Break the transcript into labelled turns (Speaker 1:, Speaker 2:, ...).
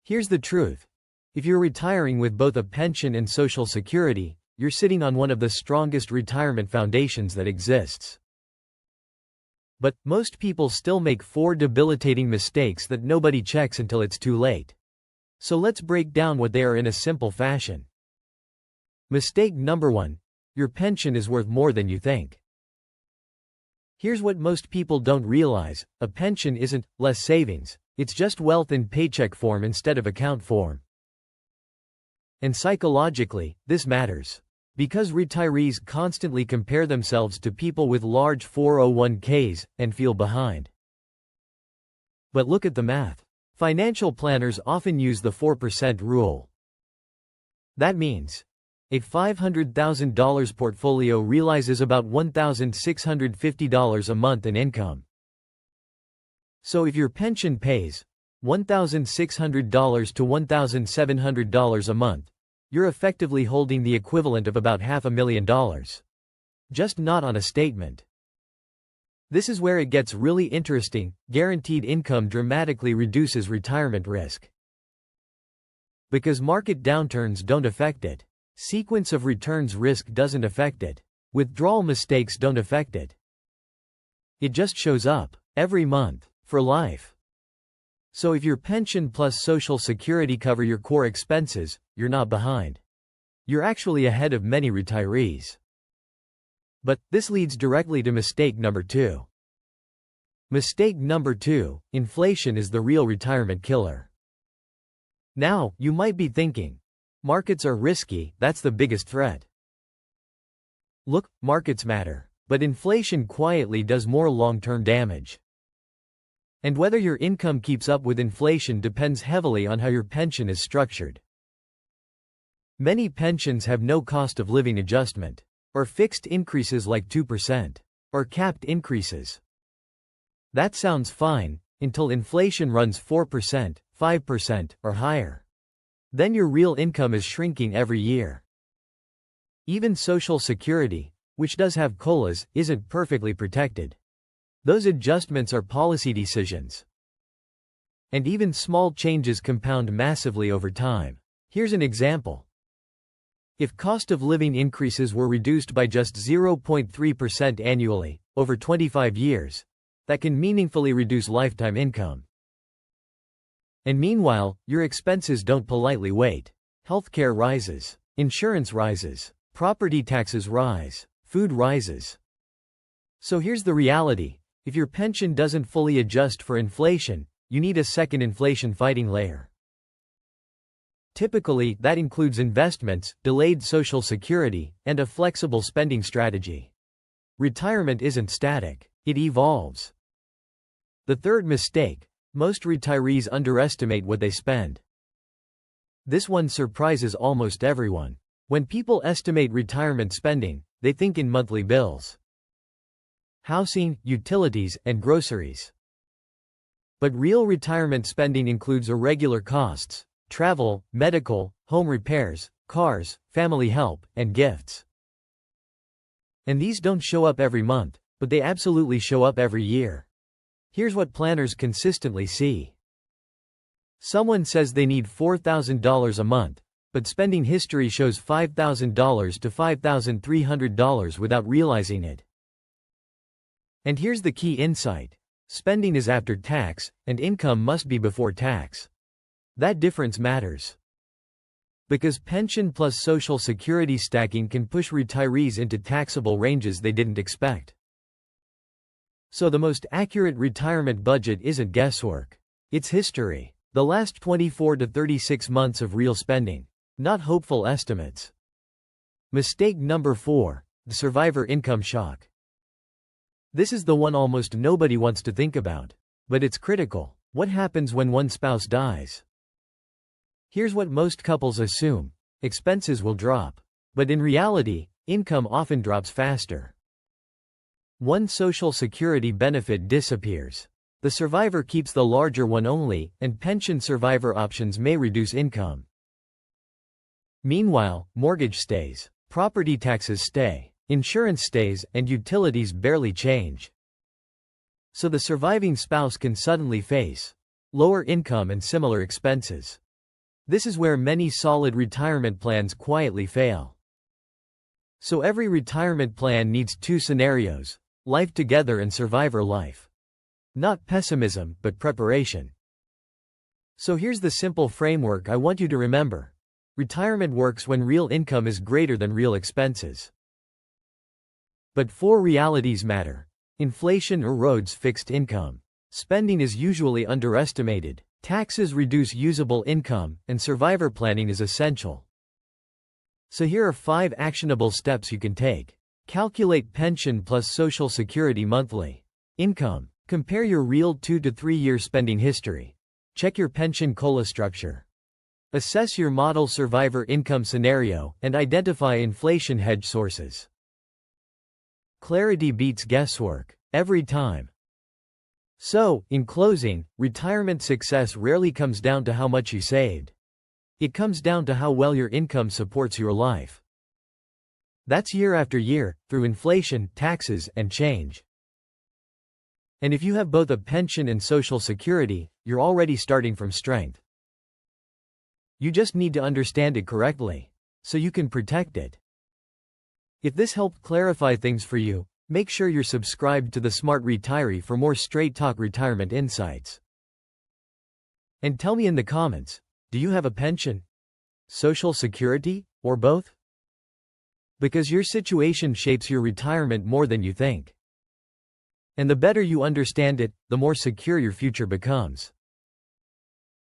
Speaker 1: Here's the truth. If you're retiring with both a pension and Social Security, you're sitting on one of the strongest retirement foundations that exists. But most people still make 4 debilitating mistakes that nobody checks until it's too late. So let's break down what they are in a simple fashion. Mistake number 1. Your pension is worth more than you think. Here's what most people don't realize: a pension isn't less savings, it's just wealth in paycheck form instead of account form. And psychologically, this matters. Because retirees constantly compare themselves to people with large 401ks and feel behind. But look at the math. Financial planners often use the 4% rule. That means a $500,000 portfolio realizes about $1,650 a month in income. So if your pension pays $1,600 to $1,700 a month, you're effectively holding the equivalent of about $500,000. Just not on a statement. This is where it gets really interesting. Guaranteed income dramatically reduces retirement risk. Because market downturns don't affect it. Sequence of returns risk doesn't affect it. Withdrawal mistakes don't affect it. It just shows up, every month, for life. So if your pension plus Social Security cover your core expenses, you're not behind. You're actually ahead of many retirees. But this leads directly to mistake number 2. Mistake number 2, inflation is the real retirement killer. Now, you might be thinking, markets are risky, that's the biggest threat. Look, markets matter, but inflation quietly does more long-term damage. And whether your income keeps up with inflation depends heavily on how your pension is structured. Many pensions have no cost of living adjustment, or fixed increases like 2%, or capped increases. That sounds fine, until inflation runs 4%, 5%, or higher. Then your real income is shrinking every year. Even Social Security, which does have COLAs, isn't perfectly protected. Those adjustments are policy decisions. And even small changes compound massively over time. Here's an example. If cost of living increases were reduced by just 0.3% annually, over 25 years, that can meaningfully reduce lifetime income. And meanwhile, your expenses don't politely wait. Healthcare rises, insurance rises, property taxes rise, food rises. So here's the reality. If your pension doesn't fully adjust for inflation, you need a second inflation-fighting layer. Typically, that includes investments, delayed Social Security, and a flexible spending strategy. Retirement isn't static, it evolves. The third mistake: most retirees underestimate what they spend. This one surprises almost everyone. When people estimate retirement spending, they think in monthly bills. Housing, utilities, and groceries. But real retirement spending includes irregular costs, travel, medical, home repairs, cars, family help, and gifts. And these don't show up every month, but they absolutely show up every year. Here's what planners consistently see. Someone says they need $4,000 a month, but spending history shows $5,000 to $5,300 without realizing it. And here's the key insight. Spending is after tax, and income must be before tax. That difference matters. Because pension plus Social Security stacking can push retirees into taxable ranges they didn't expect. So the most accurate retirement budget isn't guesswork. It's history. The last 24 to 36 months of real spending, not hopeful estimates. Mistake number 4, the survivor income shock. This is the one almost nobody wants to think about. But it's critical. What happens when one spouse dies? Here's what most couples assume. Expenses will drop. But in reality, income often drops faster. One Social Security benefit disappears. The survivor keeps the larger one only, and pension survivor options may reduce income. Meanwhile, mortgage stays, property taxes stay, insurance stays, and utilities barely change. So the surviving spouse can suddenly face lower income and similar expenses. This is where many solid retirement plans quietly fail. So every retirement plan needs two scenarios: life together and survivor life. Not pessimism, but preparation. So here's the simple framework I want you to remember. Retirement works when real income is greater than real expenses. But four realities matter. Inflation erodes fixed income. Spending is usually underestimated. Taxes reduce usable income, and survivor planning is essential. So here are 5 actionable steps you can take. Calculate pension plus Social Security monthly. Income. Compare your real 2 to 3 year spending history. Check your pension COLA structure. Assess your model survivor income scenario, and identify inflation hedge sources. Clarity beats guesswork every time. So, in closing, retirement success rarely comes down to how much you saved. It comes down to how well your income supports your life. That's year after year, through inflation, taxes, and change. And if you have both a pension and Social Security, you're already starting from strength. You just need to understand it correctly, so you can protect it. If this helped clarify things for you, make sure you're subscribed to the Smart Retiree for more straight talk retirement insights. And tell me in the comments, do you have a pension, Social Security, or both? Because your situation shapes your retirement more than you think. And the better you understand it, the more secure your future becomes.